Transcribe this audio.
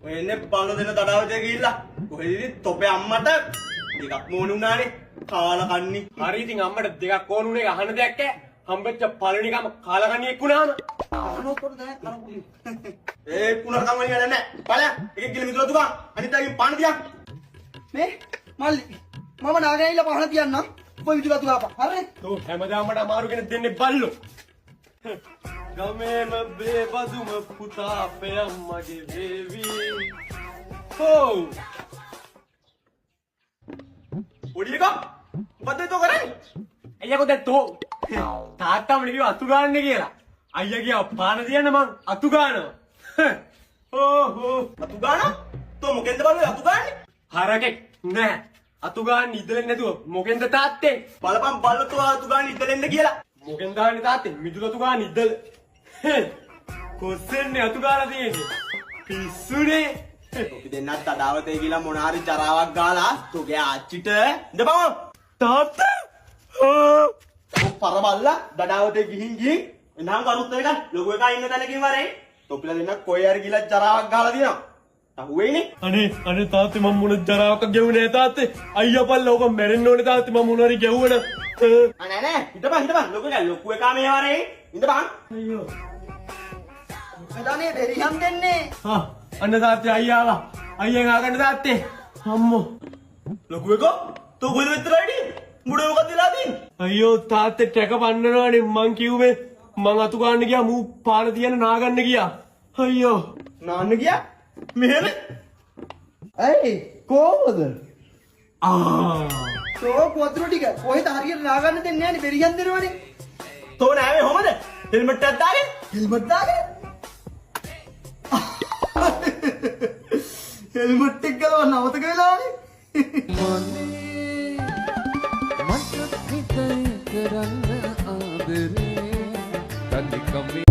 ඔය එන්නේ බලු දෙන දඩාවතේ ගිහිල්ලා කොහෙද ඉතින් තොපේ අම්මට ටිකක් මෝණු උනානේ කාලා කන්නේ. හරි ඉතින් අම්මට දෙකක් ඕනුනේ අහන දෙයක් ඈ. හම්බෙච්ච පළවෙනිකම කාලා කන්නේ වුණාම. අනෝතර දැන් කරපුලි. ඒ කුණර කම වලින් වැඩ නැහැ. බලන්න එකෙක් ගිල මිදුලා දුකා. අනිත් අයගේ පාන දියක්. මේ මල්ලි මම නාගයයිලා පහන තියන්නම්. ඔය විදුලා තුවාපා. හරිනේ? තෝ හැමදාම මට අමාරු කෙනෙක් දෙන්නේ බල්ලෝ. ගමේම බේබදුම පුතා අපේ අම්මගේ වේවි. හෝ ඔඩියක මොකද තෝ කරන්නේ? අයියෝ දැන් තෝ තාත්තම ලියව අතු ගන්න කියලා. අයියා ගියා පාන දියන්න මං අතු ගන්නවා. ඕහෝ අතු ගාන? තෝ මොකෙන්ද බලුවේ අතු ගාන්නේ? හරකෙක් නෑ. අතු ගන්න ඉදලෙන් නැතුව මොකෙන්ද තාත්තේ? බලපන් බල්ල තෝ අතු ගාන ඉතලෙන්ද කියලා. මොකෙන්ද දාන්නේ තාත්තේ? මිදුල අතු ගන්න ඉදල. කොස්සෙන්නේ අතු ගාලා තියෙන්නේ. පිස්සුනේ. අපි දෙන්නත් තඩාවතේ ගිහලා මොන හරි ජරාවක් ගාලා තෝගේ ආච්චිට ඉඳපන් තාත්තා පරබල්ලා දඩාවතේ ගිහින් එනහම කරුත් එක ලොකු එකා ඉන්න තැනකින් වරේ තොපිලා දෙන්න කොයි හරි ගිහලා ජරාවක් ගාලා දිනවා අහුවෙයිනේ අනේ තාත්තේ මම මොන ජරාවක් ගෙවුනේ තාත්තේ අයියාපල්ලා ඕක මැරෙන්න ඕනේ තාත්තේ මම මොන හරි ගෙවුවන නෑ හිටපන් ලොකු එකා මේ වරේ ඉඳපන් අයියෝ එදානේ දෙරියම් දෙන්නේ. අන්න තාත්තේ අයියාලා අයියෙන් ආගන්න තාත්තේ අම්මෝ ලොකු එකෝ තෝ කොහෙද වෙතරයිනේ මුඩ මොකද වෙලා තියෙන්නේ අයියෝ තාත්තේ ටැක පන්නනවානේ මං කිව්වේ මං අතු ගන්න ගියා මූ පාන තියන නාගන්න ගියා අයියෝ නාන්න ගියා මෙහෙම ඇයි කොහොමද? ආ වතුර ටික කොහෙද හරියට නාගන්න දෙන්නේ නැහැ නේ දෙරියම් දෙනවනේ. තෝ නෑවේ කොහමද හෙල්මට් එකක් දාගෙන හෙල්මට් දාගෙන හෙල්මට් එක ගලවන්න අමතක වෙලානේ. මට හිතේ කරන්න ආදරේ තනිකම